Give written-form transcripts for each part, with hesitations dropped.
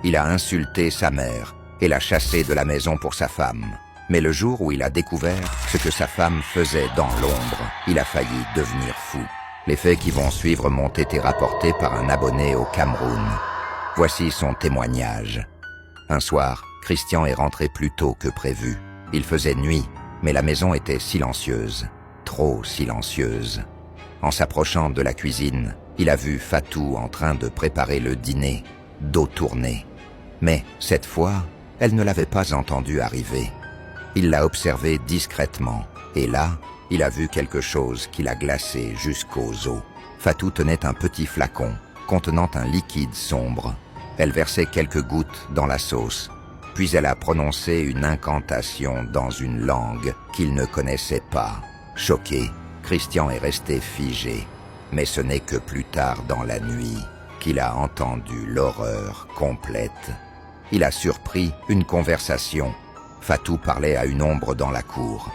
Il a insulté sa mère et l'a chassé de la maison pour sa femme. Mais le jour où il a découvert ce que sa femme faisait dans l'ombre, il a failli devenir fou. Les faits qui vont suivre m'ont été rapportés par un abonné au Cameroun. Voici son témoignage. Un soir, Christian est rentré plus tôt que prévu. Il faisait nuit, mais la maison était silencieuse, trop silencieuse. En s'approchant de la cuisine, il a vu Fatou en train de préparer le dîner, dos tourné. Mais cette fois, elle ne l'avait pas entendu arriver. Il l'a observée discrètement, et là, il a vu quelque chose qui l'a glacé jusqu'aux os. Fatou tenait un petit flacon contenant un liquide sombre. Elle versait quelques gouttes dans la sauce, puis elle a prononcé une incantation dans une langue qu'il ne connaissait pas. Choqué, Christian est resté figé, mais ce n'est que plus tard dans la nuit qu'il a entendu l'horreur complète. Il a surpris une conversation. Fatou parlait à une ombre dans la cour.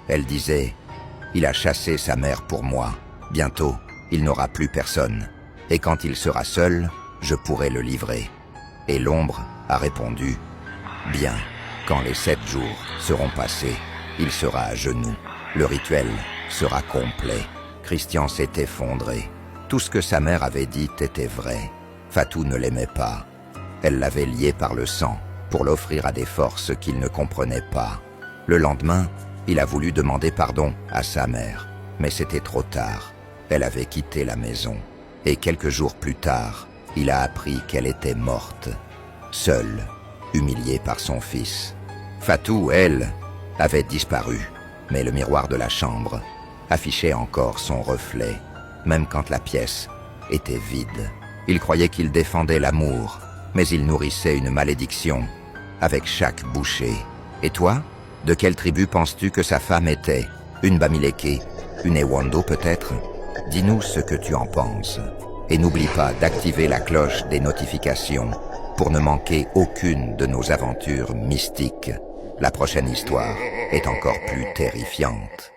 Elle disait « Il a chassé sa mère pour moi. Bientôt, il n'aura plus personne. Et quand il sera seul, je pourrai le livrer. » Et l'ombre a répondu « Bien, quand les 7 jours seront passés, il sera à genoux. Le rituel sera complet. » Christian s'est effondré. Tout ce que sa mère avait dit était vrai. Fatou ne l'aimait pas. Elle l'avait lié par le sang pour l'offrir à des forces qu'il ne comprenait pas. Le lendemain, il a voulu demander pardon à sa mère, mais c'était trop tard. Elle avait quitté la maison. Et quelques jours plus tard, il a appris qu'elle était morte, seule, humiliée par son fils. Fatou, elle, avait disparu, mais le miroir de la chambre affichait encore son reflet, même quand la pièce était vide. Il croyait qu'il défendait l'amour, mais il nourrissait une malédiction avec chaque bouchée. Et toi, de quelle tribu penses-tu que sa femme était? Une Bamileke? Une Ewondo peut-être? Dis-nous ce que tu en penses. Et n'oublie pas d'activer la cloche des notifications pour ne manquer aucune de nos aventures mystiques. La prochaine histoire est encore plus terrifiante.